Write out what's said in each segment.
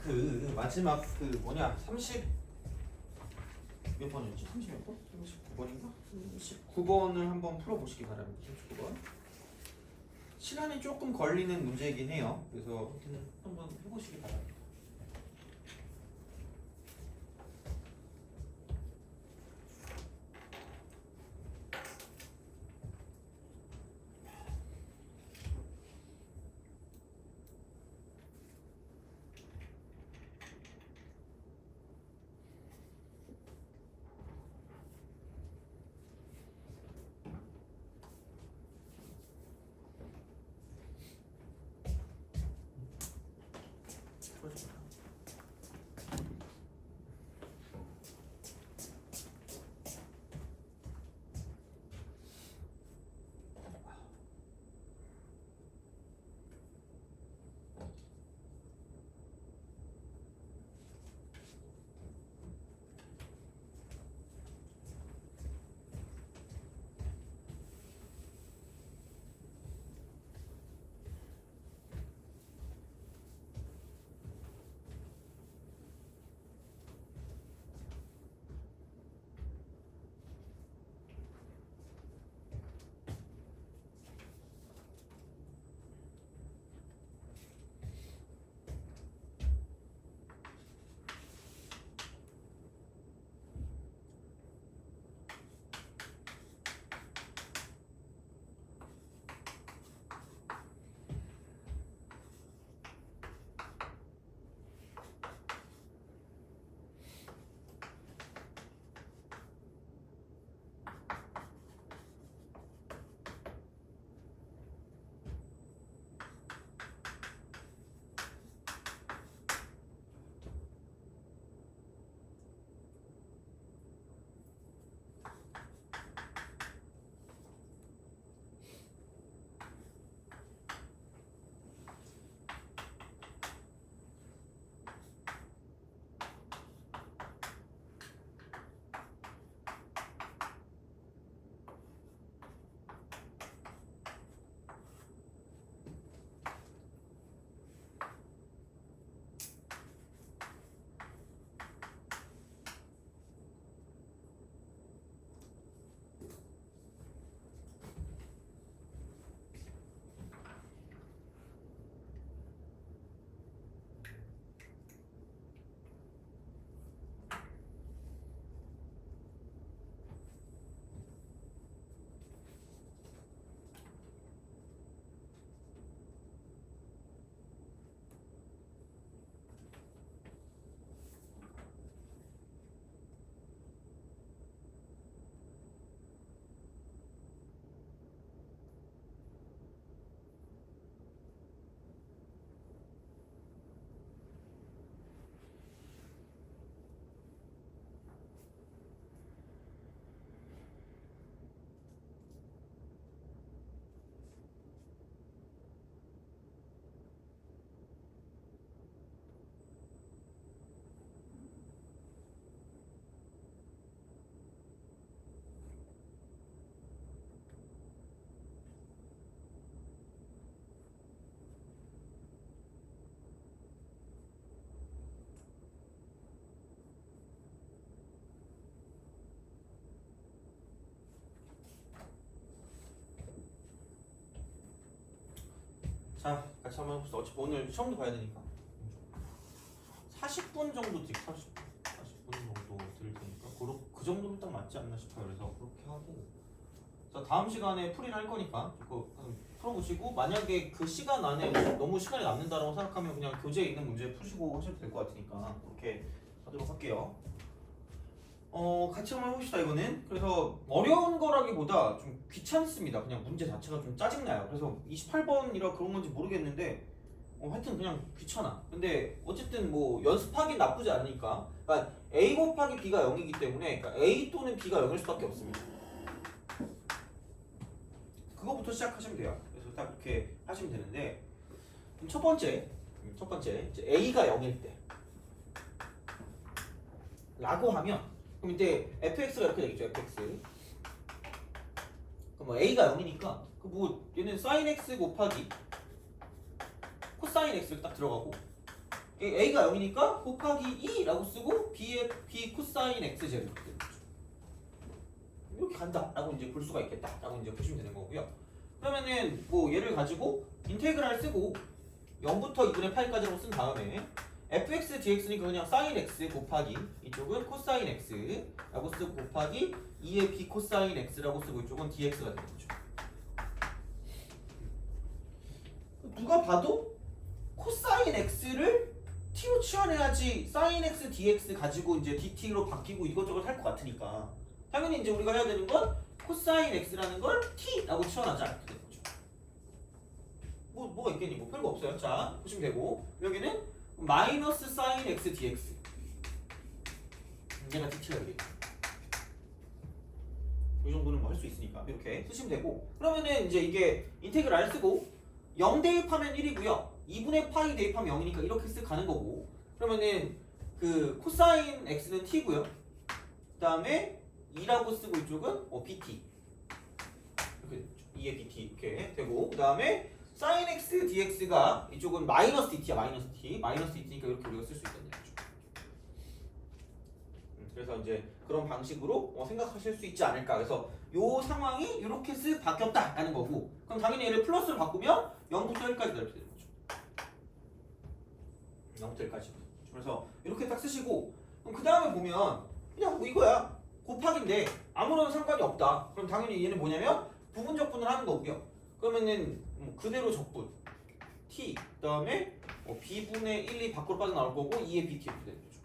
그 마지막 그 뭐냐 30 몇 번이었지? 30 몇 번? 39번인가? 39번을 한번 풀어보시기 바랍니다. 39번. 시간이 조금 걸리는 문제이긴 해요. 그래서 한번 해보시기 바랍니다. 자, 같이 한번 해봅시다. 어차피 오늘 시험도 봐야 되니까 40분 정도 40분 정도 드릴 테니까 그 정도면 딱 맞지 않나 싶어요. 그래서 그렇게 하고 자, 다음 시간에 풀이를 할 거니까 그거 풀어보시고 만약에 그 시간 안에 너무 시간이 남는다고 생각하면 그냥 교재에 있는 문제 푸시고 하셔도 될 것 같으니까 그렇게 하도록 할게요. 같이 한번 해봅시다. 이거는 그래서 어려운 거라기보다 좀 귀찮습니다. 그냥 문제 자체가 좀 짜증나요. 그래서 28번이라 그런 건지 모르겠는데 하여튼 그냥 귀찮아. 근데 어쨌든 뭐 연습하긴 나쁘지 않으니까. 그러니까 A 곱하기 B가 0이기 때문에 그러니까 A 또는 B가 0일 수밖에 없습니다. 그거부터 시작하시면 돼요. 그래서 딱 그렇게 하시면 되는데 첫 번째 이제 A가 0일 때 라고 하면 그럼 이제 fx가 이렇게 되겠죠. fx. 그럼 뭐 a가 0이니까 그 뭐 얘는 sin x 곱하기 코사인 x 딱 들어가고 a가 0이니까 곱하기 2라고 쓰고 b의 b 코사인 x 제곱 이렇게 간다라고 이제 볼 수가 있겠다라고 이제 보시면 되는 거고요. 그러면은 뭐 얘를 가지고 인테그랄 쓰고 0부터 2분의 8까지라고 쓴 다음에 fx dx니까 그냥 sin x 곱하기 이쪽은 코사인 x라고 쓰고 곱하기 2의 b 코사인 x라고 쓰고 이쪽은 dx가 되는 거죠. 누가 봐도 코사인 x를 t로 치환해야지 sin x dx 가지고 이제 dt로 바뀌고 이것저것 할 것 같으니까 당연히 이제 우리가 해야 되는 건 코사인 x라는 걸 t라고 치환하자 이렇게 되는 거죠. 뭐가 있겠니? 뭐 별거 없어요. 자 보시면 되고 여기는 마이너스 sin x dx 얘가 dt가 되겠죠. 이 정도는 뭐 할 수 있으니까 이렇게 쓰시면 되고 그러면은 이제 이게 인테그랄 쓰고 0 대입하면 1이고요. 2분의 파이 대입하면 0이니까 이렇게 쓱 가는 거고 그러면은 그 코사인 x는 t고요. 그 다음에 2라고 쓰고 이쪽은 bt 이렇게 2의 bt 이렇게 되고 그 다음에 sin x dx가 이쪽은 마이너스 dt야. 마이너스 dt니까 이렇게 우리가 쓸 수 있다는 얘기죠. 그래서 이제 그런 방식으로 생각하실 수 있지 않을까. 그래서 요 상황이 이렇게 쓱 바뀌었다라는 거고 그럼 당연히 얘를 플러스로 바꾸면 0부터 1까지 이렇게 되는 거죠. 0부터 1까지. 그래서 이렇게 딱 쓰시고 그럼 그 다음에 보면 그냥 뭐 이거야. 곱하기인데 아무런 상관이 없다. 그럼 당연히 얘는 뭐냐면 부분 적분을 하는 거고요. 그러면은 그대로 적분 t 그 다음에 b분의 1이 밖으로 빠져나올 거고 2의 bt 이렇게 되는 거죠.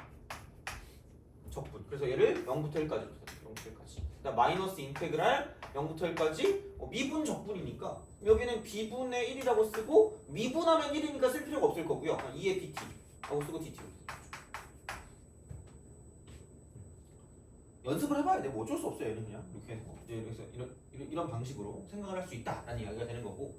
적분. 그래서 얘를 0부터 1까지 이렇게 됩니다. 0부터 1까지. 그다음 마이너스 인테그랄 0부터 1까지 미분 적분이니까 여기는 b분의 1이라고 쓰고 미분하면 1이니까 쓸 필요가 없을 거고요. 2의 bt 하고 쓰고 dt 연습을 해봐야 돼. 뭐 어쩔 수 없어요. 얘는 그냥 이렇게 해서 그래서 이런 방식으로 생각을 할 수 있다라는 이야기가 되는 거고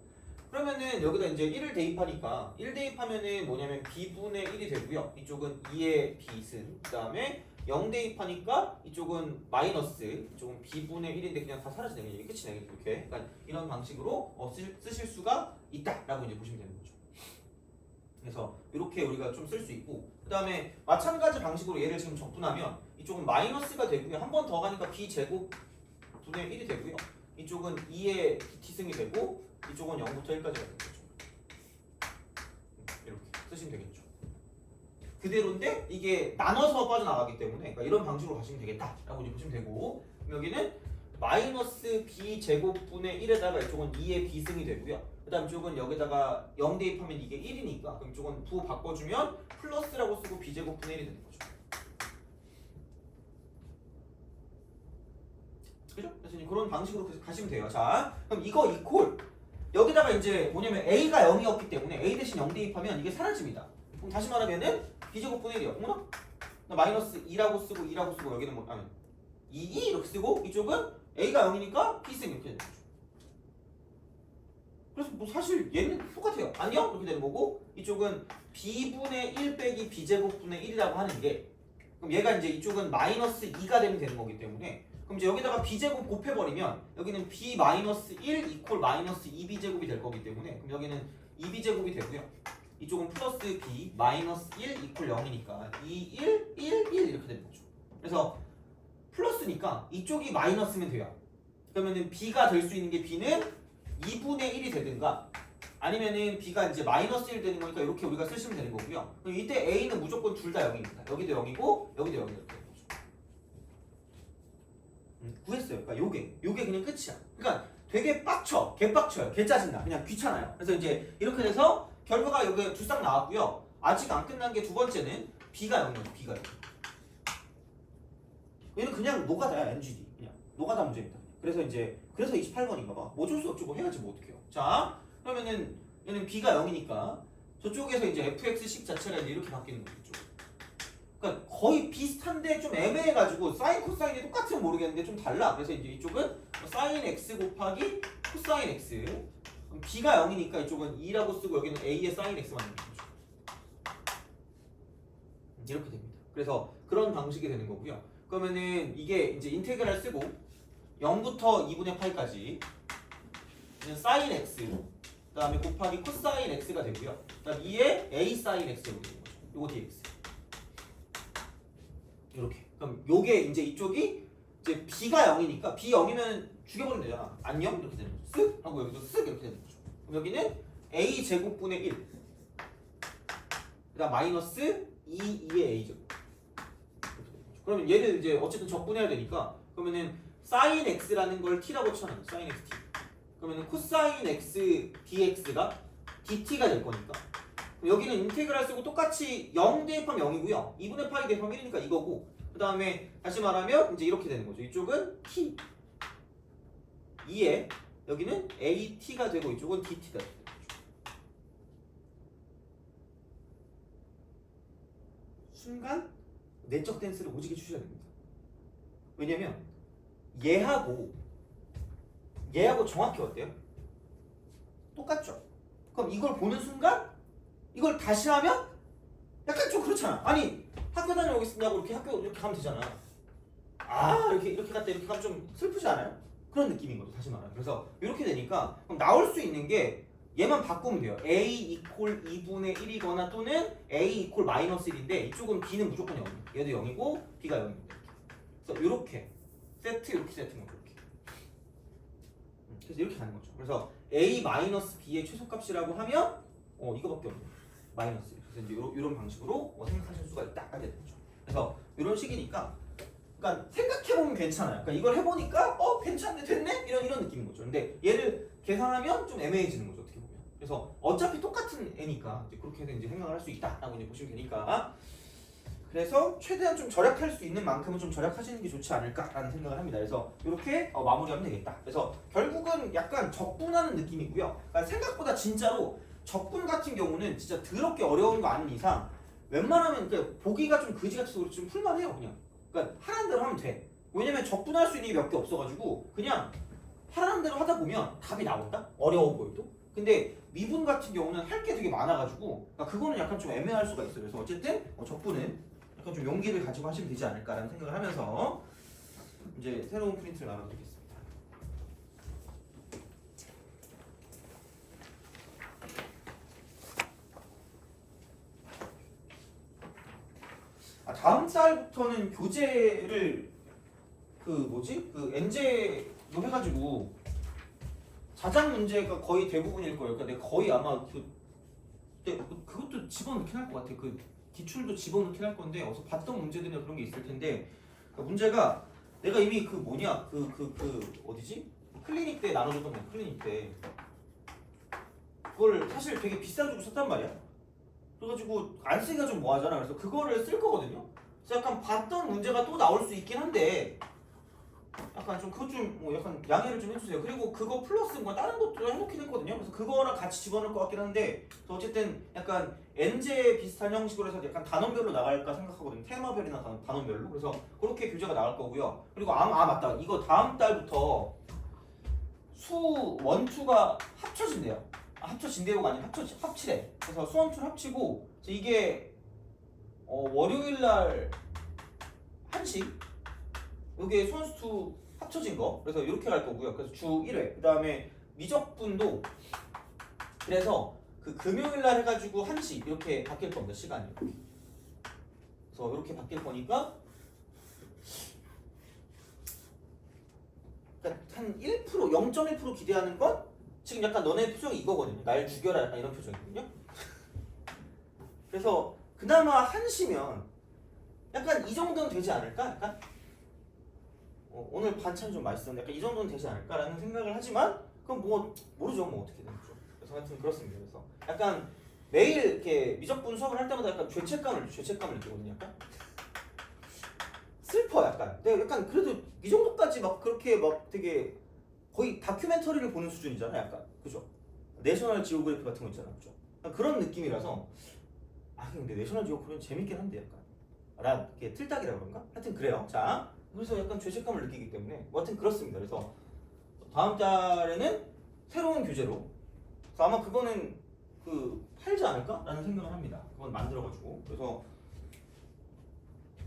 그러면은 여기다 이제 1을 대입하니까 1 대입하면은 뭐냐면 b분의 1이 되고요. 이쪽은 2의 b승 그 다음에 0 대입하니까 이쪽은 마이너스 이쪽은 b분의 1인데 그냥 다 사라지네. 그냥 끝이네. 이렇게 그러니까 이런 방식으로 쓰실 수가 있다라고 이제 보시면 되는 거죠. 그래서 이렇게 우리가 좀 쓸 수 있고 그 다음에 마찬가지 방식으로 얘를 지금 적분하면 이쪽은 마이너스가 되고요. 한 번 더 가니까 b제곱 분의 1이 되고요. 이쪽은 2의 t승이 되고 이쪽은 0부터 1까지가 되는 거죠. 이렇게 쓰시면 되겠죠. 그대로인데 이게 나눠서 빠져나가기 때문에 그러니까 이런 방식으로 가시면 되겠다라고 이제 보시면 되고 여기는 마이너스 b제곱분의 1에다가 이쪽은 2의 b승이 되고요. 그 다음 이쪽은 여기다가 0 대입하면 이게 1이니까 그럼 이쪽은 부 바꿔주면 플러스라고 쓰고 b제곱분의 1이 되는 거죠. 그죠? 그래서 그런 방식으로 가시면 돼요. 자, 그럼 이거 이퀄 여기다가 이제 뭐냐면 a가 0이었기 때문에 a 대신 0 대입하면 이게 사라집니다. 그럼 다시 말하면은 b제곱분의 1이요. 어머나? 나 마이너스 2라고 쓰고 2라고 쓰고 여기는 뭐 2 이렇게 쓰고 이쪽은 a가 0이니까 b승 이렇게 되는 거죠. 그래서 뭐 사실 얘는 똑같아요. 아니요? 이렇게 되는 거고 이쪽은 b분의 1 빼기 b제곱분의 1이라고 하는 게 그럼 얘가 이제 이쪽은 마이너스 2가 되는 거기 때문에 그럼 이제 여기다가 b제곱 곱해버리면 여기는 b 마이너스 1 이퀄 마이너스 2b제곱이 될 거기 때문에 그럼 여기는 2b제곱이 되고요. 이쪽은 플러스 b 마이너스 1 이퀄 0이니까 2, 1, 1, 1 이렇게 되는 거죠. 그래서 플러스니까 이쪽이 마이너스면 돼요. 그러면은 b가 될 수 있는 게 b는 2분의 1이 되든가 아니면은 b가 이제 마이너스 1 되는 거니까 이렇게 우리가 쓰시면 되는 거고요. 그럼 이때 a는 무조건 둘 다 0입니다. 여기도 0이고 여기도 0이고 이렇게 되는 거죠. 구했어요. 그러니까 요게 그냥 끝이야. 그러니까 되게 빡쳐. 개빡쳐요. 개짜증나. 그냥 귀찮아요. 그래서 이제 이렇게 돼서 결과가 여기 두 쌍 나왔고요. 아직 안 끝난 게 두 번째는 b가 0이에요. b가 0. 얘는 그냥 노가다야. NGD. 그냥 노가다 문제입니다. 그래서 28번인가 봐. 뭐 어쩔 수 없지 뭐 해야지 뭐 어떡해요. 자, 그러면은 얘는 b가 0이니까 저쪽에서 이제 fx식 자체가 이제 이렇게 바뀌는 거죠. 그러니까 거의 비슷한데 좀 애매해가지고 사인 코사인이 똑같으면 모르겠는데 좀 달라. 그래서 이제 이쪽은 사인 x 곱하기 코사인 x. 그럼 b가 0이니까 이쪽은 2라고 쓰고 여기는 a의 사인 x만 있는 거죠. 이렇게 됩니다. 그래서 그런 방식이 되는 거고요. 그러면은 이게 이제 인테그랄 쓰고 0부터 2분의 8까지 사인 x 그 다음에 곱하기 코사인 x가 되고요. 그 다음 2의 a 사인 x가 되는 거죠. 요거 dx. 이렇게. 그럼 요게 이제 이쪽이 이제 b가 0이니까 b 0이면 죽여버리면 되잖아. 안녕 이렇게 되는 거죠. 쓱 하고 여기도 쓱 이렇게 되는 거죠. 그럼 여기는 a 제곱분의 1. 그다음 마이너스 2의 a 제곱. 그러면 얘를 이제 어쨌든 적분해야 되니까 그러면은 sin x라는 걸 t라고 쳐놔요. sin x t. 그러면은 코사인 x dx가 dt가 될 거니까. 여기는 인테그랄 쓰고 똑같이 0 대입하면 0이고요. 2분의 파이 대입하면 1이니까 이거고. 그 다음에 다시 말하면 이제 이렇게 되는 거죠. 이쪽은 t 2에 여기는 at가 되고 이쪽은 dt가 되는 거죠. 순간 내적 댄스를 오지게 추셔야 됩니다. 왜냐면 얘하고 정확히 어때요? 똑같죠? 그럼 이걸 보는 순간 이걸 다시 하면 약간 좀 그렇잖아. 아니 학교 다녀오겠습니다 하고 이렇게 가면 되잖아. 아 이렇게 갔다 이렇게 가면 좀 슬프지 않아요? 그런 느낌인 거죠. 다시 말하면. 그래서 이렇게 되니까 그럼 나올 수 있는 게 얘만 바꾸면 돼요. a 이퀄 2분의 1이거나 또는 a 이퀄 마이너스 1인데 이쪽은 b는 무조건 0이에요. 얘도 0이고 b가 0입니다. 그래서 이렇게 세트 이렇게 세트인 거죠. 이렇게. 그래서 이렇게 가는 거죠. 그래서 a 마이너스 b의 최소값이라고 하면 이거밖에 없네요. 마이너스 1. 그래서 이제 이런 방식으로 생각하실 수가 있다. 되는 거죠. 그래서 이런 식이니까 그러니까 생각해보면 괜찮아요. 그러니까 이걸 해보니까 괜찮네 됐네 이런 느낌인 거죠. 근데 얘를 계산하면 좀 애매해지는 거죠. 어떻게 보면. 그래서 어차피 똑같은 애니까 이제 그렇게 해서 이제 생각을 할 수 있다라고 이제 보시면 되니까. 그래서 최대한 좀 절약할 수 있는 만큼은 좀 절약하시는 게 좋지 않을까라는 생각을 합니다. 그래서 이렇게 마무리하면 되겠다. 그래서 결국은 약간 적분하는 느낌이고요. 그러니까 생각보다 진짜로 적분 같은 경우는 진짜 더럽게 어려운 거 아닌 이상 웬만하면 그러니까 보기가 좀 그지 같아서 좀 풀만해요. 그냥. 그러니까 하라는 대로 하면 돼. 왜냐면 적분할 수 있는 게 몇 개 없어가지고 그냥 하라는 대로 하다 보면 답이 나온다? 어려워 보여도? 근데 미분 같은 경우는 할 게 되게 많아가지고 그러니까 그거는 약간 좀 애매할 수가 있어요. 그래서 어쨌든 적분은 약간 좀 용기를 가지고 하시면 되지 않을까라는 생각을 하면서 이제 새로운 프린트를 나눠드리겠습니다. 다음 달부터는 교재를 그 엔제로 해가지고 자작 문제가 거의 대부분일 거예요. 그러니까 내가 거의 아마 그것도 집어넣긴 할 것 같아. 그 기출도 집어넣긴 할 건데 어서 봤던 문제들이나 그런 게 있을 텐데 그 문제가 내가 이미 어디지? 클리닉 때 나눠줬던 거 클리닉 때 그걸 사실 되게 비싸게 주고 썼단 말이야. 그래가지고 안 쓰기가 좀 뭐하잖아. 그래서 그거를 쓸 거거든요. 그래서 약간 봤던 문제가 또 나올 수 있긴 한데 약간 좀 그것 좀 약간 양해를 좀 해주세요. 그리고 그거 플러스 뭐 다른 것도 해놓긴 했거든요. 그래서 그거랑 같이 집어넣을 것 같긴 한데 어쨌든 약간 엔제 비슷한 형식으로 해서 약간 단원별로 나갈까 생각하거든요. 테마별이나 단원별로. 그래서 그렇게 교재가 나갈 거고요. 그리고 맞다. 이거 다음 달부터 수 1, 2가 합쳐진대요. 합쳐진대요가 아니라 합치래. 그래서 수 1, 2를 합치고 이게 월요일날 1시 이게 수 1, 2 합쳐진 거. 그래서 이렇게 갈 거고요. 그래서 주 1회. 그 다음에 미적분도 그래서 그 금요일날 해가지고 1시 이렇게 바뀔 겁니다. 시간이. 그래서 이렇게 바뀔 거니까 그러니까 한 1%, 0.1% 기대하는 건 지금 약간 너네 표정이 이거거든요. 날 죽여라 약간 이런 표정이거든요. 그래서 그나마 1시면 약간 이 정도는 되지 않을까? 약간 오늘 반찬 좀 맛있었는데 약간 이 정도는 되지 않을까라는 생각을 하지만 그건 뭐 모르죠. 뭐 어떻게 되는지. 그래서 하여튼 그렇습니다. 그래서 약간 매일 이렇게 미적분 수업을 할 때마다 약간 죄책감을 느끼거든요. 약간 슬퍼 약간. 내가 약간 그래도 이 정도까지 막 그렇게 막 되게 거의 다큐멘터리를 보는 수준이잖아. 약간 그죠? 내셔널 지오그래피 같은 거 있잖아. 그죠? 그런 느낌이라서 근데 내셔널 지오그래피는 재밌긴 한데 약간 난 이렇게 틀딱이라 그런가? 하여튼 그래요. 자. 그래서 약간 죄책감을 느끼기 때문에 하여튼 그렇습니다. 그래서 다음 달에는 새로운 교재로 그래서 아마 그거는 팔지 않을까라는 생각을 합니다. 그건 만들어가지고 그래서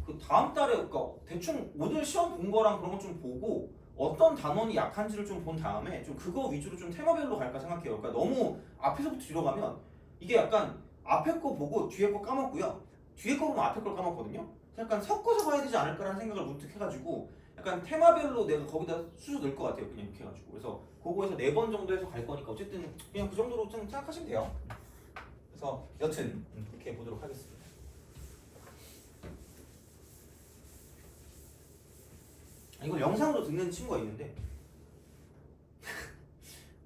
그 다음 달에 그러니까 대충 오늘 시험 본 거랑 그런 거 좀 보고 어떤 단원이 약한지를 좀 본 다음에 좀 그거 위주로 좀 테마별로 갈까 생각해요. 그러니까 너무 앞에서부터 뒤로 가면 이게 약간 앞에 거 보고 뒤에 거 까먹고요. 뒤에 거 보면 앞에 걸 까먹거든요. 약간 섞어서 봐야 되지 않을까라는 생각을 문득 해가지고 약간 테마별로 내가 거기다 수수 넣을 것 같아요. 그냥 이렇게 해가지고. 그래서 그거에서 4번 정도 해서 갈 거니까 어쨌든 그냥 그 정도로 좀 생각하시면 돼요. 그래서 여튼 그렇게 해보도록 하겠습니다. 이걸 영상으로 듣는 친구가 있는데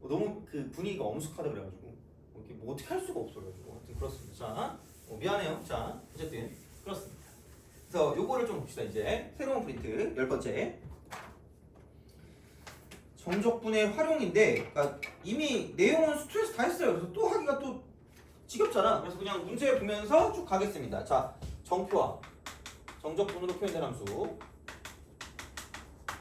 너무 그 분위기가 엄숙하다 그래가지고 이렇게 뭐 어떻게 할 수가 없어가지고 하여튼 그렇습니다. 자, 미안해요. 자, 어쨌든 그렇습니다. 그래서 요거를 좀 봅시다. 이제 새로운 프린트 10번째 정적분의 활용인데, 그러니까 이미 내용은 스트레스 다 했어요. 그래서 또 하기가 또 지겹잖아. 그래서 그냥 문제 보면서 쭉 가겠습니다. 자, 정표와 정적분으로 표현된 함수.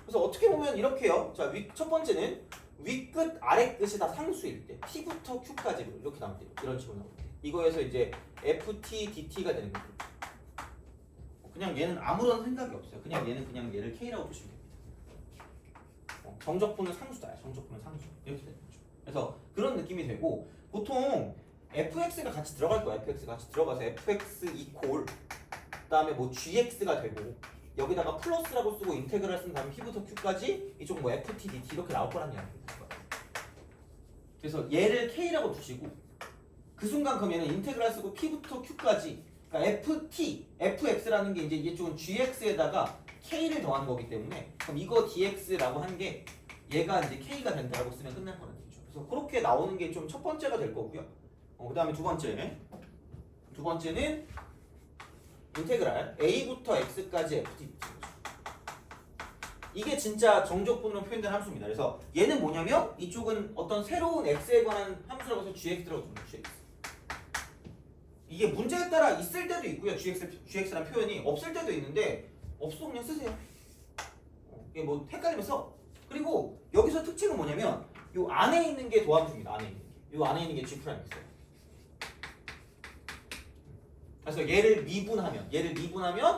그래서 어떻게 보면 이렇게요. 자, 첫 번째는 윗끝 아래끝이 다 상수일 때 P부터 Q까지로 이렇게 나올 때 이런 식으로 나올 때 이거에서 이제 FT, DT가 되는 거죠. 그냥 얘는 아무런 생각이 없어요. 그냥 얘는 그냥 얘를 K라고 보시면 됩니다. 정적분은 상수다. 정적분은 상수. 이렇게 되는 거죠. 그래서 그런 느낌이 되고 보통 fx가 같이 들어갈 거야. fx가 같이 들어가서 fx 이퀄 그다음에 뭐 gx가 되고 여기다가 플러스라고 쓰고 인테그랄 쓴 다음에 p부터 q까지 이쪽 뭐 ft, dt 이렇게 나올 거란 이야기입니다. 그래서 얘를 k라고 두시고 그 순간 그럼 얘는 인테그랄 쓰고 p부터 q까지 그러니까 ft, fx라는 게 이제 이쪽은 gx에다가 k를 더한 거기 때문에 그럼 이거 dx라고 한 게 얘가 이제 k가 된다라고 쓰면 끝날 거란 얘기죠. 그래서 그렇게 나오는 게 좀 첫 번째가 될 거고요. 그 다음에 두 번째는 인테그랄 a부터 x까지 ft. 이게 진짜 정적분으로 표현된 함수입니다. 그래서 얘는 뭐냐면 이쪽은 어떤 새로운 x에 관한 함수라고 해서 gx라고 줍니다. gx. 이게 문제에 따라 있을 때도 있고요. gx라는 표현이 없을 때도 있는데 없어 그냥 쓰세요. 이게 뭐 헷갈리면 써. 그리고 여기서 특징은 뭐냐면 요 안에 있는 게 도함수입니다. 안에 있는 게. 요 안에 있는 게 g 프라임 있어요. 그래서 얘를 미분하면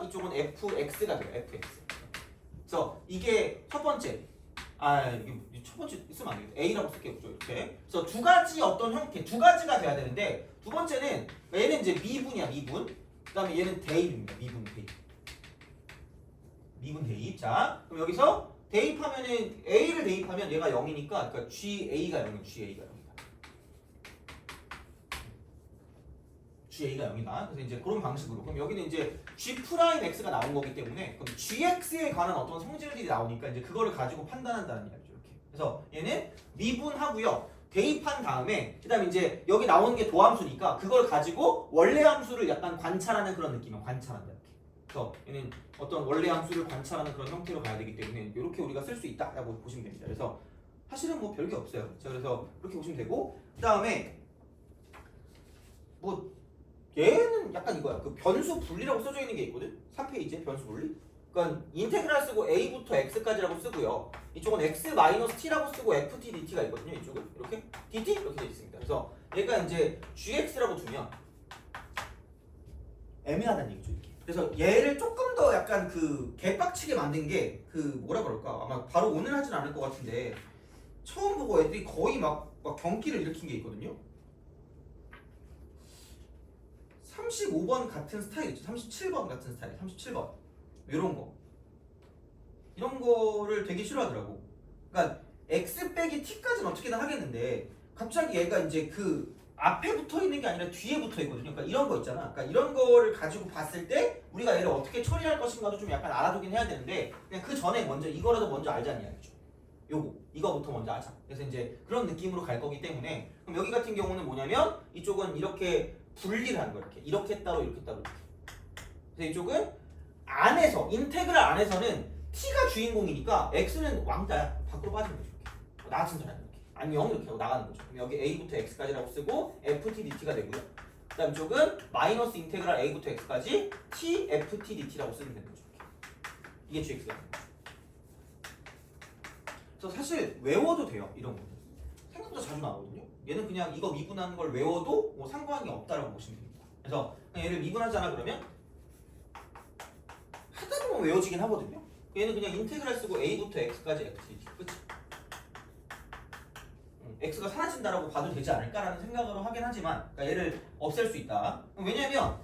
이쪽은 fx가 돼요. fx. 그래서 이게 첫 번째. 이게 첫 번째 쓰면 안 되겠다. a라고 쓸게요. 이렇게. 그래서 두 가지 어떤 형태, 두 가지가 돼야 되는데 두 번째는 얘는 이제 미분이야, 미분. 그다음에 얘는 대입입니다. 미분 대입. 자, 그럼 여기서 대입하면은 a를 대입하면 얘가 0이니까 그러니까 GA가 0이야. GA가 0이다. 그래서 이제 그런 방식으로. 그럼 여기는 이제 G 프라임 X가 나온 거기 때문에 그럼 GX에 관한 어떤 성질들이 나오니까 이제 그거를 가지고 판단한다는 이야기죠. 이렇게. 그래서 얘는 미분하고요. 대입한 다음에 그다음에 이제 여기 나오는 게 도함수니까 그걸 가지고 원래 함수를 약간 관찰하는 그런 느낌이야. 관찰한다. 이렇게. 그래서 얘는 어떤 원래 함수를 관찰하는 그런 형태로 가야 되기 때문에 이렇게 우리가 쓸 수 있다라고 보시면 됩니다. 그래서 사실은 뭐 별게 없어요. 자, 그래서 그렇게 보시면 되고 그다음에 뭐 얘는 약간 이거야. 그 변수 분리라고 써져 있는 게 있거든. 3페이지에 변수 분리. 그러니까 인테그랄 쓰고 a부터 x까지라고 쓰고요. 이쪽은 x-t라고 쓰고 ft, dt가 있거든요. 이쪽은 이렇게 dt 이렇게 되어 있습니다. 그래서 얘가 이제 gx라고 두면 애매하다는 얘기죠. 이렇게. 그래서 얘를 조금 더 약간 그 개빡치게 만든 게 그 뭐라 그럴까? 아마 바로 오늘 하진 않을 것 같은데 처음 보고 애들이 거의 막 경기를 일으킨 게 있거든요. 35번 같은 스타일 있죠. 37번 같은 스타일. 37번. 이런 거를 되게 싫어하더라고. 그러니까 x 빼기 t까지는 어떻게든 하겠는데 갑자기 얘가 이제 그 앞에 붙어 있는 게 아니라 뒤에 붙어 있거든요. 그러니까 이런 거 있잖아. 그러니까 이런 거를 가지고 봤을 때 우리가 얘를 어떻게 처리할 것인가도 좀 약간 알아두긴 해야 되는데 그냥 그 전에 먼저 이거라도 먼저 알자는 이야기죠. 이거부터 먼저 하자. 그래서 이제 그런 느낌으로 갈 거기 때문에 그럼 여기 같은 경우는 뭐냐면 이쪽은 이렇게 분리를 하는 거야. 이렇게 따로 이렇게 따로 이렇게. 그래서 이쪽은 안에서 인테그랄 안에서는 t가 주인공이니까 x는 왕따야. 밖으로 빠지는 거죠. 이렇게. 나 같은 사람 이렇게. 아니 0 이렇게 하고 나가는 거죠. 그럼 여기 a부터 x까지라고 쓰고 ft dt가 되고요. 그다음 이쪽은 마이너스 인테그랄 a부터 x까지 t ft dt라고 쓰면 되는 거죠. 이게 gx가 되는 거죠. 그래서 사실 외워도 돼요. 이런 거는 생각보다 자주 나오거든요. 얘는 그냥 이거 미분하는 걸 외워도 뭐 상관이 없다라고 보시면 됩니다. 그래서 그냥 얘를 미분하잖아 그러면 하다 보면 외워지긴 하거든요. 얘는 그냥 인테그랄 쓰고 a부터 x까지 ft 끝이. x가 사라진다라고 봐도 되지 않을까라는 생각으로 하긴 하지만 그러니까 얘를 없앨 수 있다. 왜냐면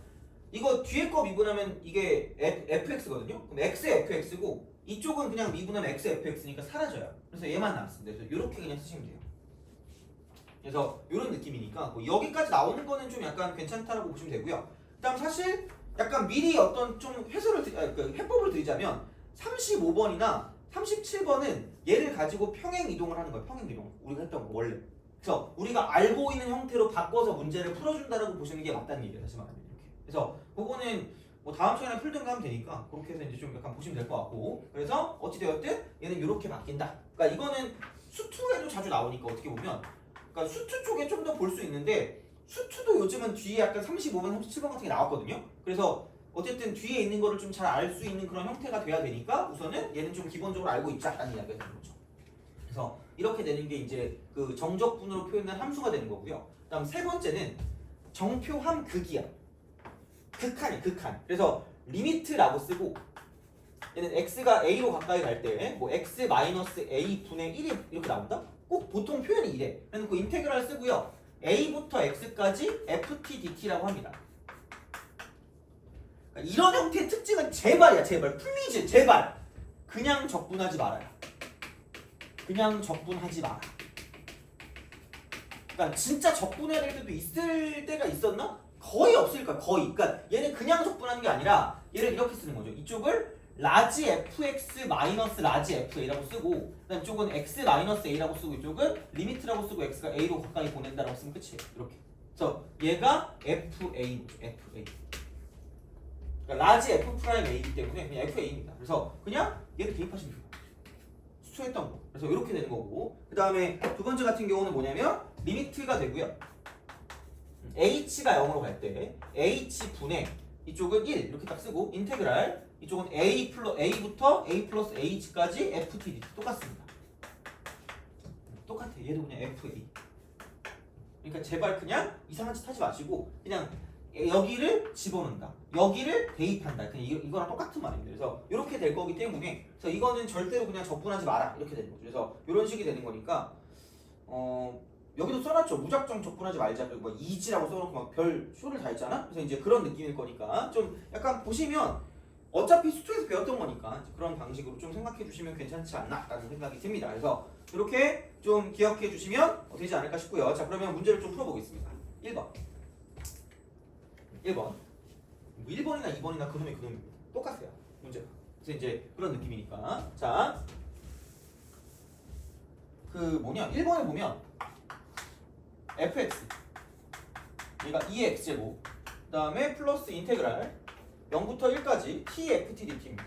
이거 뒤에 거 미분하면 이게 fx거든요. 그럼 x의 fx고 이쪽은 그냥 미분하면 x의 fx니까 사라져요. 그래서 얘만 남습니다. 그래서 이렇게 그냥 쓰시면 돼요. 그래서 이런 느낌이니까 뭐 여기까지 나오는 거는 좀 약간 괜찮다라고 보시면 되고요. 그다음 사실 약간 미리 어떤 좀 그 해법을 드리자면 35번이나 37번은 얘를 가지고 평행 이동을 하는 거예요. 평행 이동. 우리가 했던 거 원래. 그래서 우리가 알고 있는 형태로 바꿔서 문제를 풀어준다라고 보시는 게 맞다는 얘기예요. 다시 말하면 이렇게. 그래서 그거는 뭐 다음 시간에 풀든가 하면 되니까 그렇게 해서 이제 좀 약간 보시면 될 것 같고. 그래서 어찌 되었든 얘는 이렇게 바뀐다. 그러니까 이거는 수투에도 자주 나오니까 어떻게 보면 그러니까 수투 쪽에 좀 더 볼 수 있는데 수투도 요즘은 뒤에 약간 35번, 37번 같은 게 나왔거든요. 그래서 어쨌든 뒤에 있는 거를 좀 잘 알 수 있는 그런 형태가 돼야 되니까 우선은 얘는 좀 기본적으로 알고 있자라는 이야기가 되는 거죠. 그래서 이렇게 되는 게 이제 그 정적분으로 표현된 함수가 되는 거고요. 그다음 세 번째는 정표함 극이야. 극한이 극한. 그래서 리미트라고 쓰고 얘는 x가 a로 가까이 갈 때 뭐 x 마이너스 a 분의 1이 이렇게 나온다? 꼭 보통 표현이 이래. 그래서 그 인테그랄 쓰고요. a부터 x까지 ft dt라고 합니다. 그러니까 이런 형태의 특징은 제발이야, 제발. 플리즈, 제발. 그냥 적분하지 말아요. 그냥 적분하지 마라. 그러니까 진짜 적분해야 될 때도 있을 때가 있었나? 거의 없을 거야, 거의. 그러니까 얘는 그냥 적분하는 게 아니라 얘를 이렇게 쓰는 거죠. 이쪽을 라지 fx 마이너스 라지 fa라고 쓰고 그다음 이쪽은 x 마이너스 a라고 쓰고 이쪽은 리미트라고 쓰고 x가 a로 가까이 보낸다라고 쓰면 끝이에요. 이렇게. 그래서 얘가 fa죠, fa. 그러니까 라지 f 프라임 a이기 때문에 그냥 fa입니다. 그래서 그냥 얘를 대입하시면 돼요. 수초했던 거. 그래서 이렇게 되는 거고 그 다음에 두 번째 같은 경우는 뭐냐면 리미트가 되고요. h가 0으로 갈 때 h 분의 이쪽은 1 이렇게 딱 쓰고 인테그랄 이쪽은 a부터 a 플러스 h까지 ft 똑같습니다. 똑같아. 얘도 그냥 fa. 그러니까 제발 그냥 이상한 짓 하지 마시고 그냥 여기를 집어넣는다. 여기를 대입한다. 그냥 이거랑 똑같은 말입니다. 그래서 이렇게 될 거기 때문에 그래서 이거는 절대로 그냥 적분하지 마라. 이렇게 되는 거죠. 그래서 이런 식이 되는 거니까 여기도 써놨죠. 무작정 적분하지 말자. 그리고 뭐 이지라고 써놓고 막 별 쇼를 다 했잖아. 그래서 이제 그런 느낌일 거니까 좀 약간 보시면 어차피 수투에서 배웠던 거니까 그런 방식으로 좀 생각해 주시면 괜찮지 않나라는 생각이 듭니다. 그래서 이렇게 좀 기억해 주시면 되지 않을까 싶고요. 자, 그러면 문제를 좀 풀어보겠습니다. 1번. 1번. 뭐 1번이나 2번이나 그놈입니다. 똑같아요. 문제가. 그래서 이제 그런 느낌이니까. 자, 그 뭐냐? 1번에 보면 fx 얘가 2x제곱 그 다음에 플러스 인테그랄 0부터 1까지 t ft dt입니다.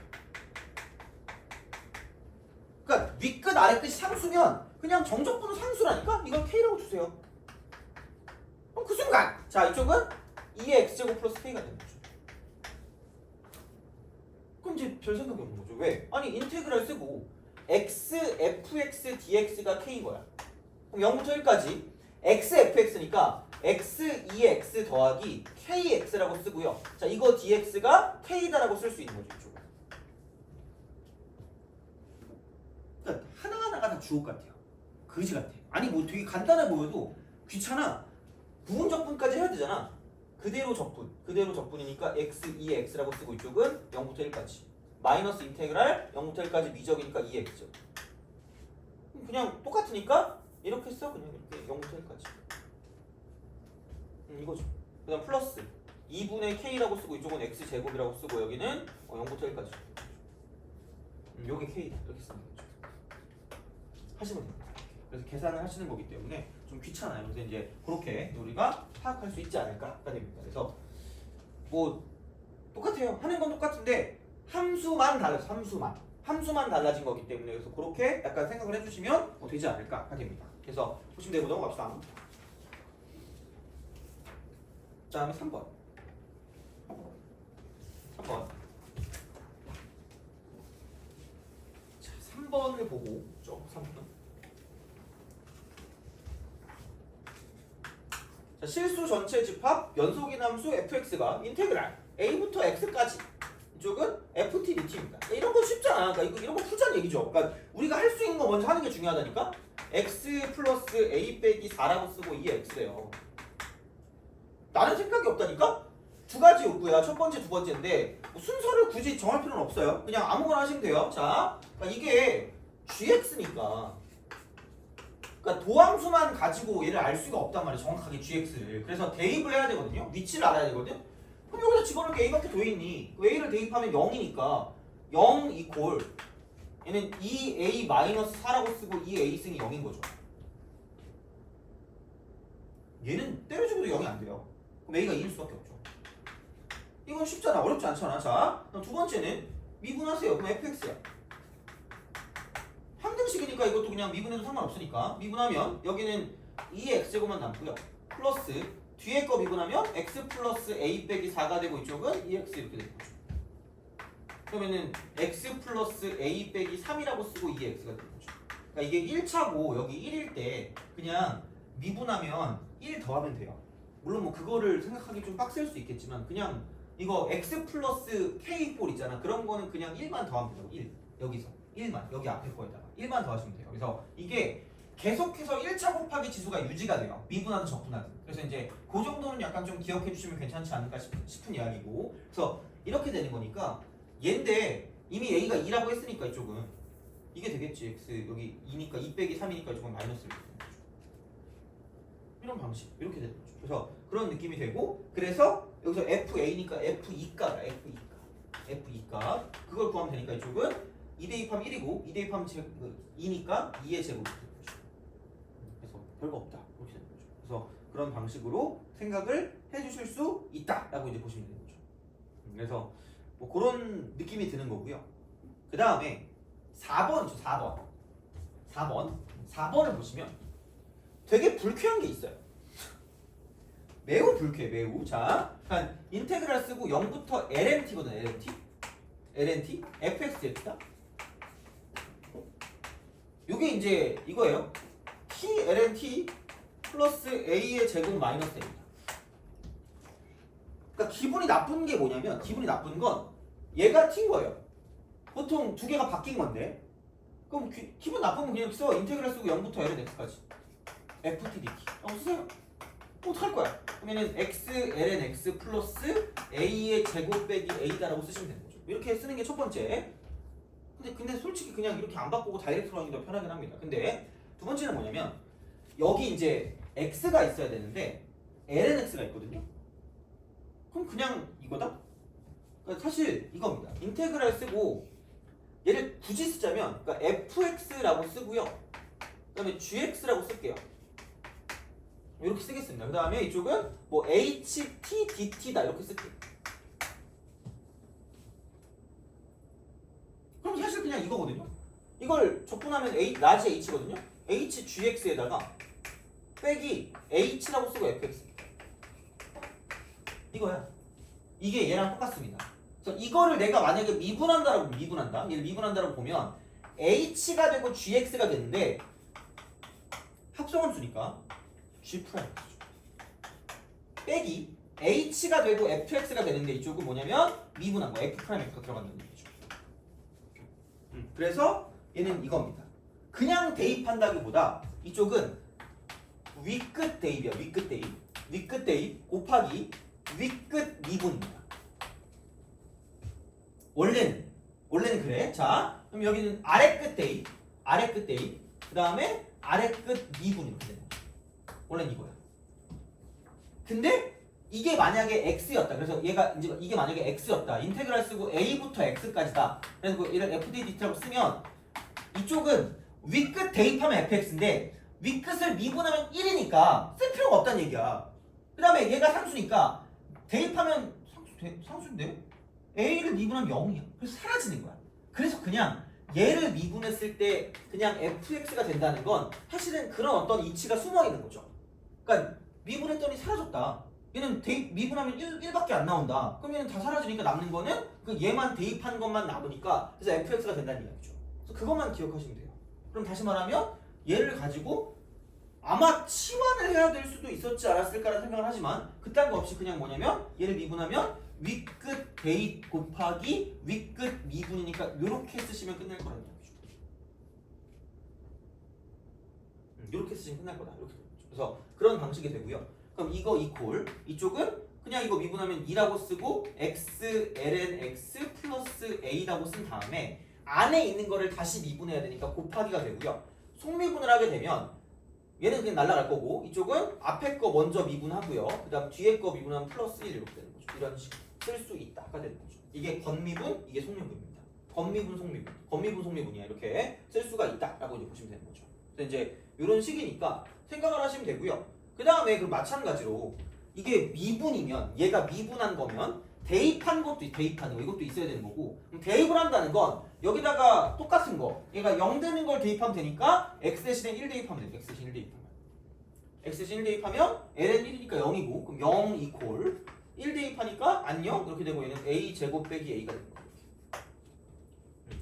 그러니까 윗끝 아래끝이 상수면 그냥 정적분은 상수라니까 이걸 k라고 주세요. 그럼 그 순간 자 이쪽은 2x제곱 플러스 k가 되는 거죠. 그럼 이제 별 생각이 없는 거죠. 왜? 아니 인테그랄 쓰고 x fx dx가 k인 거야. 그럼 0부터 1까지 x fx니까 x 2x 더하기 kx라고 쓰고요. 자 이거 dx가 k다라고 쓸 수 있는 거죠. 이쪽은. 그러니까 하나하나가 다 주옥 같아요. 그지 같아. 아니 뭐 되게 간단해 보여도 귀찮아. 부분 적분까지 해야 되잖아. 그대로 적분. 그대로 적분이니까 x 2x라고 쓰고 이쪽은 0부터 1까지. 마이너스 인테그랄 0부터 1까지 미적이니까 2x죠. 그냥 똑같으니까 이렇게 써. 그냥 이렇게 0부터 1까지. 이거죠. 그 다음 플러스 2분의 k라고 쓰고 이쪽은 x제곱이라고 쓰고 여기는 0부터 1까지. 요게 k다. 이렇게 쓰는 거죠. 하시면 됩니다. 그래서 계산을 하시는 거기 때문에 좀 귀찮아요. 그래서 이제 그렇게 우리가 파악할 수 있지 않을까가 됩니다. 그래서 뭐 똑같아요. 하는 건 똑같은데 함수만 달라져. 함수만 달라진 거기 때문에 그래서 그렇게 약간 생각을 해주시면 되지 않을까가 됩니다. 그래서 보시면 되고 넘어갑시다. 다음에 3번. 3번. 자, 3번을 보고 쭉 3번. 자, 실수 전체 집합 연속인 함수 fx가 인테그랄 a부터 x까지 이쪽은 ft dt입니다. 이런 거 쉽잖아. 그러니까 이런 거 풀자는 얘기죠. 그러니까 우리가 할 수 있는 거 먼저 하는 게 중요하다니까. x 플러스 a 빼기 4라고 쓰고 2x예요. 나는 생각이 없다니까? 두 가지 욕구야. 첫 번째, 두 번째인데 뭐 순서를 굳이 정할 필요는 없어요. 그냥 아무거나 하시면 돼요. 자, 그러니까 이게 gx니까 그러니까 도함수만 가지고 얘를 알 수가 없단 말이에요. 정확하게 gx를. 그래서 대입을 해야 되거든요. 위치를 알아야 되거든요. 그럼 여기서 집어넣을 게 a밖에 더 있니? a를 대입하면 0이니까 0 이퀄 얘는 2a-4라고 쓰고 2a 승이 0인 거죠. 얘는 때려주고도 0이 안 돼요. 그럼 a가 2일 수밖에 없죠. 이건 쉽잖아. 어렵지 않잖아. 자, 그럼 두 번째는 미분하세요. 그럼 fx야. 항등식이니까 이것도 그냥 미분해도 상관없으니까 미분하면 여기는 2x제곱만 남고요. 플러스 뒤에 거 미분하면 x 플러스 a 빼기 4가 되고 이쪽은 2x 이렇게 되는 거죠. 그러면은 x 플러스 a 빼기 3이라고 쓰고 2x가 되는 거죠. 그러니까 이게 1차고 여기 1일 때 그냥 미분하면 1 더하면 돼요. 물론 뭐 그거를 생각하기 좀 빡셀 수 있겠지만 그냥 이거 x 플러스 k 꼴 있잖아. 그런 거는 그냥 1만 더하면 돼요. 1 여기서 1만 여기 앞에 거에다가 1만 더하시면 돼요. 그래서 이게 계속해서 1차 곱하기 지수가 유지가 돼요. 미분하든 적분하든. 그래서 이제 그 정도는 약간 좀 기억해 주시면 괜찮지 않을까 싶은 이야기고. 그래서 이렇게 되는 거니까 얘인데 이미 a가 2라고 했으니까 이쪽은 이게 되겠지. x 여기 2니까 2 빼기 3이니까 이쪽은 마이너스를 되는 거죠. 이런 방식 이렇게 되는 거죠. 그래서 그런 느낌이 되고 그래서 여기서 FA니까 F2가가 F2가 그걸 구하면 되니까 이쪽은 2 대입하면 1이고 2 대입하면 2니까 2의 제곱이 되는 거죠. 그래서 별거 없다 이렇게 되는 거죠. 그래서 그런 방식으로 생각을 해주실 수 있다라고 이제 보시면 되는 거죠. 그래서 뭐 그런 느낌이 드는 거고요. 그 다음에 4번이죠. 4번을 보시면 되게 불쾌한 게 있어요. 매우 불쾌해. 매우. 자, 그러니까 인테그랄 쓰고 0부터 lnt거든. lnt fxx다. 요게 이제 이거예요. t lnt 플러스 a의 제곱 마이너스 a입니다. 그러니까 기분이 나쁜 게 뭐냐면 기분이 나쁜 건 얘가 t인 거예요. 보통 두 개가 바뀐 건데 그럼 기분 나쁜 건 그냥 써. 인테그랄 쓰고 0부터 ln x까지 ft dt 쓰세요. 어떡할 거야? 그러면은 x ln x 플러스 a의 제곱 빼기 a다라고 쓰시면 되는 거죠. 이렇게 쓰는 게 첫 번째. 근데 솔직히 그냥 이렇게 안 바꾸고 다이렉트로 하는 게 더 편하긴 합니다. 근데 두 번째는 뭐냐면 여기 이제 x가 있어야 되는데 ln x가 있거든요. 그럼 그냥 이거다? 그러니까 사실 이겁니다. 인테그랄 쓰고 얘를 굳이 쓰자면 그러니까 fx라고 쓰고요. 그다음에 gx라고 쓸게요. 이렇게 쓰겠습니다. 그 다음에 이쪽은 뭐 ht dt다 이렇게 쓸게요. 그럼 사실 그냥 이거거든요. 이걸 적분하면 라지 h거든요. h gx에다가 빼기 h라고 쓰고 fx 이거야. 이게 얘랑 똑같습니다. 그래서 이거를 내가 만약에 미분한다라고 얘를 미분한다라고 보면 h가 되고 gx가 되는데 합성함수니까 g 프라임 빼기 h가 되고 fx가 되는데 이쪽은 뭐냐면 미분한 거 f 프라임 x가 들어간다는 얘기죠. 그래서 얘는 이겁니다. 그냥 대입한다기보다 이쪽은 위끝 대입이야. 위끝 대입 곱하기 위끝 미분입니다. 원래는 그래. 자, 그럼 여기는 아래끝 대입 그 다음에 아래끝 미분 이렇게 되는 거죠. 원래는 이거야. 근데 이게 만약에 x였다. 그래서 얘가 이제 이게 만약에 x였다. 인테그랄 쓰고 a부터 x까지다. 그래서 얘를 fdt라고 쓰면 이쪽은 위끝 대입하면 fx인데 위끝을 미분하면 1이니까 쓸 필요가 없다는 얘기야. 그 다음에 얘가 상수니까 대입하면 상수인데요? a를 미분하면 0이야. 그래서 사라지는 거야. 그래서 그냥 얘를 미분했을 때 그냥 fx가 된다는 건 사실은 그런 어떤 이치가 숨어 있는 거죠. 그러니까 미분했더니 사라졌다. 얘는 미분하면 1밖에 안 나온다. 그럼 얘는 다 사라지니까 남는 거는 그 얘만 대입한 것만 남으니까 그래서 fx가 된다는 이야기죠. 그래서 그것만 기억하시면 돼요. 그럼 다시 말하면 얘를 가지고 아마 치환을 해야 될 수도 있었지 않았을까라는 생각을 하지만 그딴 거 없이 그냥 뭐냐면 얘를 미분하면 위끝 대입 곱하기 위끝 미분이니까 이렇게 쓰시면 끝날 거라는 얘기죠. 이렇게 쓰시면 끝날 거다. 이렇게. 그래서 그런 방식이 되고요. 그럼 이거 이퀄 이쪽은 그냥 이거 미분하면 2라고 쓰고 x ln x 플러스 a라고 쓴 다음에 안에 있는 거를 다시 미분해야 되니까 곱하기가 되고요. 속미분을 하게 되면 얘는 그냥 날아갈 거고 이쪽은 앞에 거 먼저 미분하고요. 그 다음 뒤에 거 미분하면 플러스 1 이렇게 되는 거죠. 이런 식으로 쓸 수 있다가 되는 거죠. 이게 건미분, 이게 속미분입니다. 건미분, 속미분, 건미분, 속미분이야. 이렇게 쓸 수가 있다라고 이제 보시면 되는 거죠. 그래서 이제 이런 식이니까 생각을 하시면 되고요. 그 다음에 그 마찬가지로 이게 미분이면 얘가 미분한 거면 대입한 것도 대입하는 거 이것도 있어야 되는 거고 그럼 대입을 한다는 건 여기다가 똑같은 거 얘가 0 되는 걸 대입하면 되니까 x 대신에 1 대입하면 돼. x 대신 1 대입하면 x 대신 1 대입하면 ln 1이니까 0이고 그럼 0 이퀄 1 대입하니까 안녕 이렇게 되고 얘는 a 제곱 빼기 a가 되는 거예요.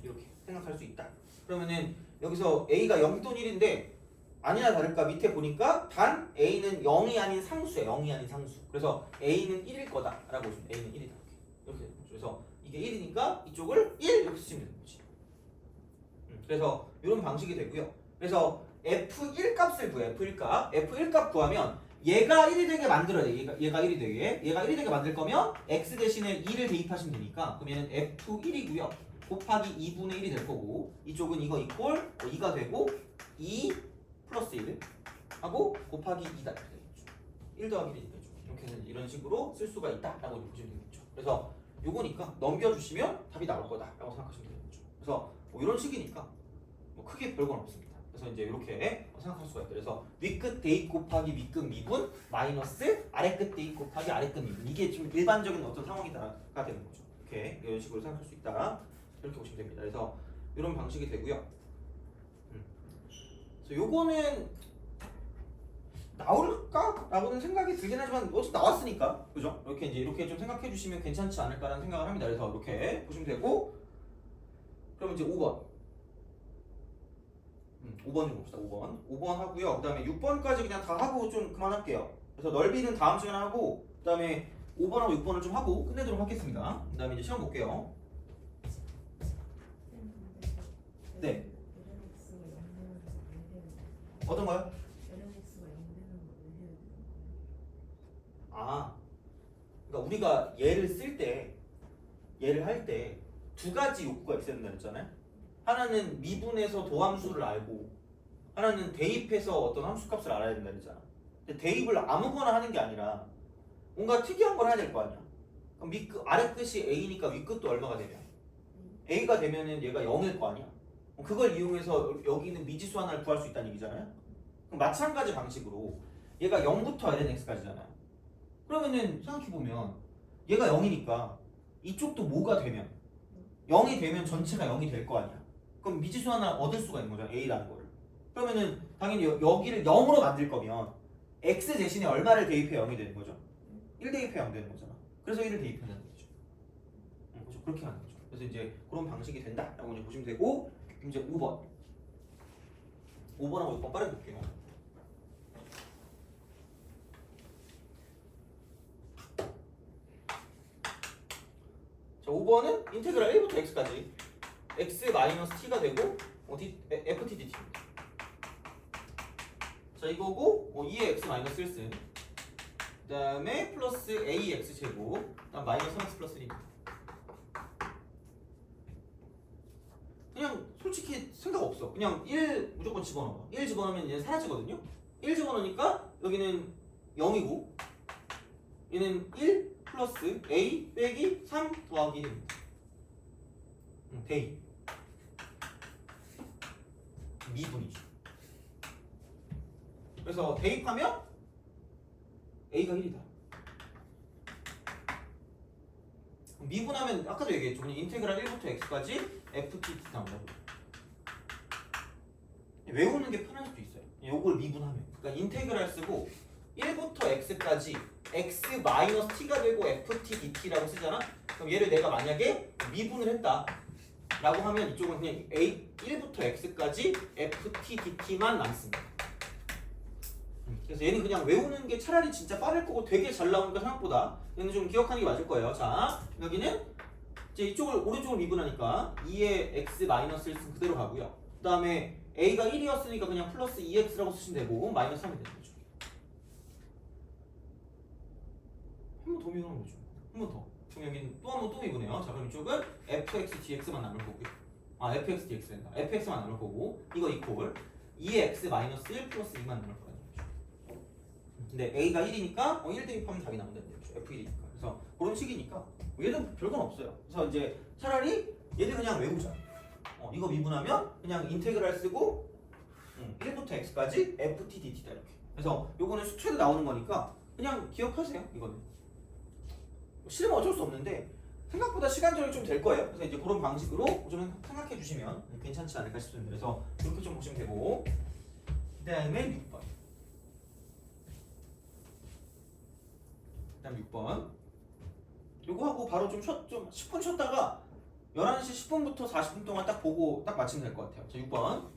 이렇게 생각할 수 있다. 그러면은 여기서 a가 0 또는 1인데 아니나 다를까 밑에 보니까 단 a는 0이 아닌 상수야. 0이 아닌 상수. 그래서 a는 1일 거다라고 보시면 a는 1이다. 이렇게 되는 거죠. 그래서 이게 1이니까 이쪽을 1 이렇게 쓰시면 되는 거지. 그래서 이런 방식이 되고요. 그래서 f1 값을 구해. f1 값. f1 값 구하면 얘가 1이 되게 만들어야 돼. 얘가 1이 되게. 얘가 1이 되게 만들 거면 x 대신에 2를 대입하시면 되니까 그럼 얘는 f1이고요. 곱하기 2분의 1이 될 거고 이쪽은 이거 이퀄 2가 되고 2 플러스 1 하고 곱하기 2다 이렇게 되겠죠. 1 더하기 1이니까 이렇게 해서 이런 식으로 쓸 수가 있다라고 보시면 되겠죠. 그래서 요거니까 넘겨주시면 답이 나올 거다라고 생각하시면 되겠죠. 그래서 뭐 이런 식이니까 뭐 크게 별건 없습니다. 그래서 이제 이렇게 생각할 수가 있다. 그래서 윗끝 대입 곱하기 윗끝 미분 마이너스 아래끝 대입 곱하기 아래끝 미분 이게 좀 일반적인 어떤 상황이다가 되는 거죠. 이렇게 이런 식으로 생각할 수 있다. 이렇게 보시면 됩니다. 그래서 이런 방식이 되고요. 그래서 요거는 나올까라고는 생각이 들긴 하지만 어차피 나왔으니까 그죠? 이렇게 좀 생각해 주시면 괜찮지 않을까라는 생각을 합니다. 그래서 이렇게 보시면 되고 그럼 이제 5번 5번 좀 봅시다. 5번 하고요. 그 다음에 6번까지 그냥 다 하고 좀 그만할게요. 그래서 넓이는 다음 시간에 하고 그 다음에 5번하고 6번을 좀 하고 끝내도록 하겠습니다. 그 다음에 이제 시험 볼게요. 네. 어떤 거요? 아, 그러니까 우리가 얘를 쓸 때, 얘를 할 때 두 가지 욕구가 있어야 된다 했잖아요. 하나는 미분해서 도함수를 알고, 하나는 대입해서 어떤 함수값을 알아야 된다 했잖아. 근데 대입을 아무거나 하는 게 아니라 뭔가 특이한 걸 해야 될 거 아니야. 그럼 아래 끝이 a니까 위 끝도 얼마가 되면? a가 되면은 얘가 0일 거 아니야. 그걸 이용해서 여기 있는 미지수 하나를 구할 수 있다는 얘기잖아요. 그럼 마찬가지 방식으로 얘가 0부터 ln x까지잖아요. 그러면은 생각해보면 얘가 0이니까 이쪽도 뭐가 되면 0이 되면 전체가 0이 될 거 아니야. 그럼 미지수 하나 얻을 수가 있는 거잖아. a라는 거를. 그러면은 당연히 여기를 0으로 만들 거면 x 대신에 얼마를 대입해 0이 되는 거죠? 1 대입해 0 되는 거잖아. 그래서 1을 대입하는 거죠. 그렇죠. 그렇게 하는 거죠. 그래서 이제 그런 방식이 된다라고 이제 보시면 되고 이제 5번하고 6번 빠르게 볼게요. 자, 5번은 인테그랄 1부터 x까지 x-t가 되고 ft dt입니다. 자, 이거고 2의 x-1 쓴 그 다음에 플러스 ax 제곱 그 다음 마이너스 3x 플러스 1입니다. 그냥 솔직히 생각 없어. 그냥 1 무조건 집어넣어. 1 집어넣으면 얘는 사라지거든요. 1 집어넣으니까 여기는 0이고 얘는 1 플러스 a 빼기 3 더하기 1입니다. 대입. 미분이죠. 그래서 대입하면 a가 1이다. 미분하면 아까도 얘기했죠. 그냥 인테그랄 1부터 x까지 ft 나온다고. 외우는 게 편할 수도 있어요. 요걸 미분하면. 그러니까 인테그랄 쓰고 1부터 x까지 x-t가 되고 ft dt라고 쓰잖아. 그럼 얘를 내가 만약에 미분을 했다 라고 하면 이쪽은 그냥 1부터 x까지 ft dt만 남습니다. 그래서 얘는 그냥 외우는 게 차라리 진짜 빠를 거고 되게 잘 나오니까 생각보다 얘는 좀 기억하는 게 맞을 거예요. 자, 여기는 이제 이쪽을 오른쪽을 미분하니까 2의 x-를 쓰면 그대로 가고요. 그 다음에 a가 1이었으니까 그냥 플러스 2x라고 쓰시면 되고 마이너스 3이 되는 거죠. 한 번 더 도미분하면 되죠. 한 번 더. 그럼 여기는 또 한 번 또 미분해요. 자 그럼 이쪽은 fx dx만 남을 거고요. 아 fx dx 된다. fx만 남을 거고 이거 이퀄 2x 마이너스 1 플러스 2만 남을 거라는 거죠. 근데 a가 1이니까 1 대입하면 답이 나온다는 거죠. f1이니까. 그래서 그런 식이니까 얘는 별건 없어요. 그래서 이제 차라리 얘를 그냥 외우자. 이거 미분하면 그냥 인테그랄 쓰고 1부터 x까지 ft dt다 이렇게. 그래서 요거는 수초에도 나오는 거니까 그냥 기억하세요. 이거는 싫으면 어쩔 수 없는데 생각보다 시간 절약이 좀 될 거예요. 그래서 이제 그런 방식으로 좀 생각해 주시면 괜찮지 않을까 싶습니다. 그래서 이렇게 좀 보시면 되고 그 다음에 6번 그 다음 6번 요거 하고 바로 좀 10분 쉬었다가 11시 10분부터 40분 동안 딱 보고 딱 맞추면 될 것 같아요. 자 6번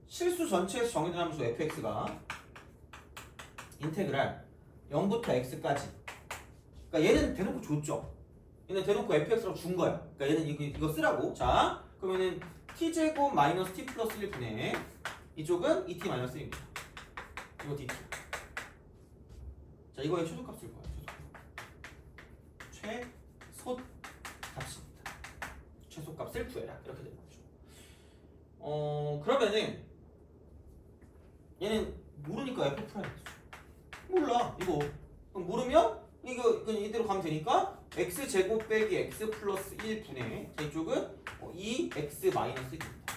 실수 전체에서 정의된 함수 fx가 인테그랄 0부터 x까지 그러니까 얘는 대놓고 줬죠. 얘는 대놓고 fx라고 준 거야. 그러니까 얘는 이거 쓰라고. 자 그러면은 t제곱 마이너스 t 플러스 1분의 이쪽은 2t 마이너스 1입니다. 이거 dt. 자 이거의 최소값 쓸 거야. 최소값입니다. 최소값을 구해라. 이렇게 되는 거죠. 그러면은 얘는 모르니까 f 프라임이죠. 몰라 이거. 그럼 모르면 이거 그냥 이대로 가면 되니까 x 제곱 빼기 x 플러스 1분의 자 이쪽은 2x 마이너스 1입니다.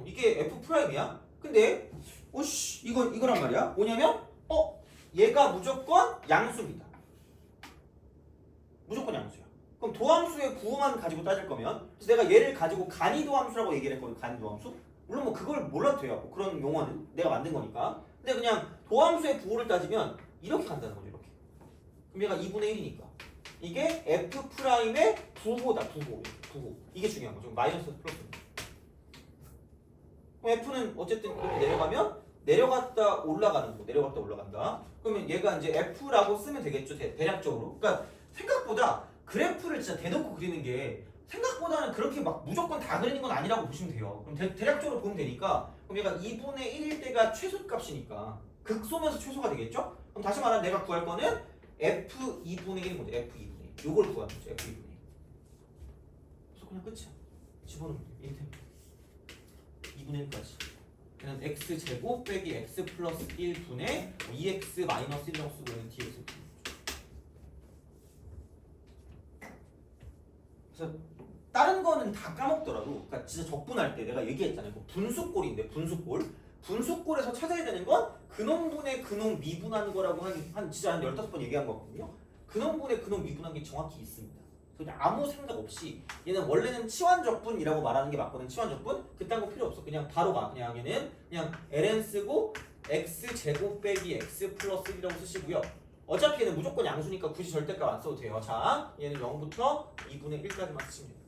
이게 f 프라임이야. 근데 이거란 말이야. 뭐냐면 얘가 무조건 양수입니다. 무조건 양수야. 그럼 도함수의 부호만 가지고 따질 거면 그래서 내가 얘를 가지고 간이도함수라고 얘기를 했거든. 간이도함수. 물론 뭐 그걸 몰라도 돼요. 뭐 그런 용어는 내가 만든 거니까. 근데 그냥 도함수의 부호를 따지면 이렇게 간다는 거죠. 이렇게. 그럼 얘가 2분의 1이니까 이게 f 프라임의 부호다. 부호. 이게 중요한 거죠. 마이너스 플러스. 그럼 f는 어쨌든 이렇게 내려가면 내려갔다 올라가는 거. 내려갔다 올라간다. 그러면 얘가 이제 f라고 쓰면 되겠죠. 대략적으로. 그러니까 생각보다 그래프를 진짜 대놓고 그리는 게 생각보다는 그렇게 막 무조건 다 그리는 건 아니라고 보시면 돼요. 그럼 대략적으로 보면 되니까 그럼 얘가 2분의 1일 때가 최소값이니까 극소면서 최소가 되겠죠? 그럼 다시 말하면 내가 구할 거는 f 2분의 1인 거죠. f 2분의 1. 요걸 구하는 거죠. f 2분의 1. 그래서 그냥 끝이야. 집어넣으면 돼. 인텔 2분의 1까지. 그냥 x 제곱 빼기 x 플러스 1분의 2x 마이너스 1이라고 쓰고 있는 dx. 그래서 다른 거는 다 까먹더라도 그러니까 진짜 적분할 때 내가 얘기했잖아요. 분수꼴인데 분수꼴에서 찾아야 되는 건 근원분의 근원 미분하는 거라고 한 진짜 한 15번 얘기한 거거든요. 근원분의 근원 미분한 게 정확히 있습니다. 그냥 아무 생각 없이 얘는 원래는 치환적분이라고 말하는 게 맞거든. 치환적분 그딴 거 필요 없어. 그냥 바로 가. 그냥 얘는 그냥 ln 쓰고 x 제곱 빼기 x 플러스 1이라고 쓰시고요. 어차피 얘는 무조건 양수니까 굳이 절대값 안 써도 돼요. 자, 얘는 0부터 2분의 1까지만 쓰시면 됩니다.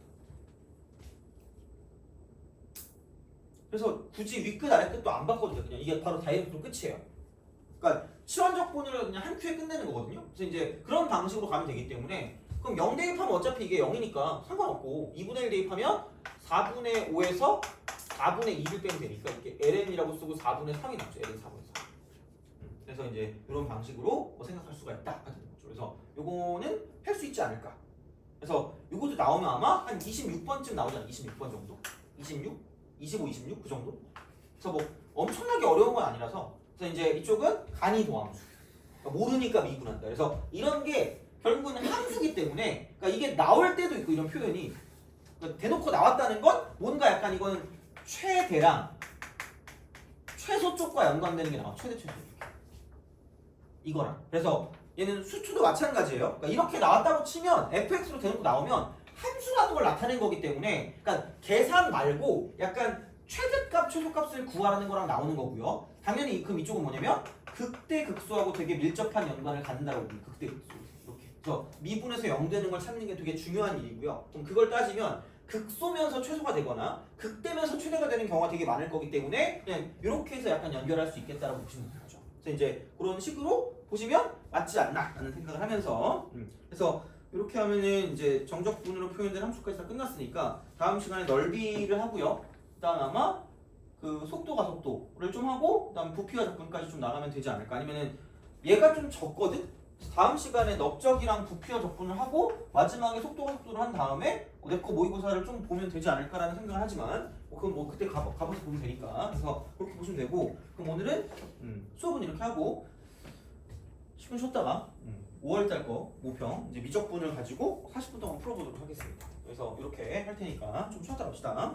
그래서 굳이 윗끝 아래끝도 안 바꿔도 돼요. 그냥 이게 바로 다이렉트로 끝이에요. 그러니까 치환적분을 그냥 한 큐에 끝내는 거거든요. 그래서 이제 그런 방식으로 가면 되기 때문에 그럼 0 대입하면 어차피 이게 0이니까 상관없고 2분의 1 대입하면 4분의 5에서 4분의 2를 빼면 되니까 이렇게 ln이라고 쓰고 4분의 3이 나오죠. ln 4분의 3. 그래서 이제 이런 방식으로 생각할 수가 있다 하는 거죠. 그래서 요거는 할 수 있지 않을까. 그래서 요것도 나오면 아마 한 26번쯤 나오잖아. 26번 정도. 26, 25, 26 그 정도. 그래서 뭐 엄청나게 어려운 건 아니라서. 그래서 이제 이쪽은 간이도함수. 그러니까 모르니까 미분한다. 그래서 이런 게 결국은 함수기 때문에 그러니까 이게 나올 때도 있고 이런 표현이 그러니까 대놓고 나왔다는 건 뭔가 약간 이거는 최대랑 최소 쪽과 연관되는 게 나와. 최대 최소. 이거랑. 그래서 얘는 수초도 마찬가지예요. 그러니까 이렇게 나왔다고 치면 fx로 대놓고 나오면 함수라는 걸 나타낸 거기 때문에 그러니까 계산 말고 약간 최대값 최소값을 구하라는 거랑 나오는 거고요. 당연히 그럼 이쪽은 뭐냐면 극대 극소하고 되게 밀접한 연관을 갖는다고 봅니다. 극대 극소 이렇게. 그래서 미분에서 0 되는 걸 찾는 게 되게 중요한 일이고요. 그럼 그걸 따지면 극소면서 최소가 되거나 극대면서 최대가 되는 경우가 되게 많을 거기 때문에 그냥 이렇게 해서 약간 연결할 수 있겠다라고 보시면 돼요. 그래서 이제 그런 식으로 보시면 맞지 않나 라는 생각을 하면서 그래서 이렇게 하면은 이제 정적분으로 표현된 함수까지 다 끝났으니까 다음 시간에 넓이를 하고요. 그다음 아마 그 속도가 속도를 좀 하고 그다음 부피와 적분까지 좀 나가면 되지 않을까. 아니면은 얘가 좀 적거든? 다음 시간에 넓적이랑 부피와 적분을 하고 마지막에 속도와 속도를 한 다음에 내거 모의고사를 좀 보면 되지 않을까라는 생각을 하지만 그건 뭐 그때 가봐서 보면 되니까 그래서 그렇게 보시면 되고 그럼 오늘은 수업은 이렇게 하고 10분 쉬었다가 5월달 거 모평 이제 미적분을 가지고 40분 동안 풀어보도록 하겠습니다. 그래서 이렇게 할 테니까 좀 쉬었다 갑시다.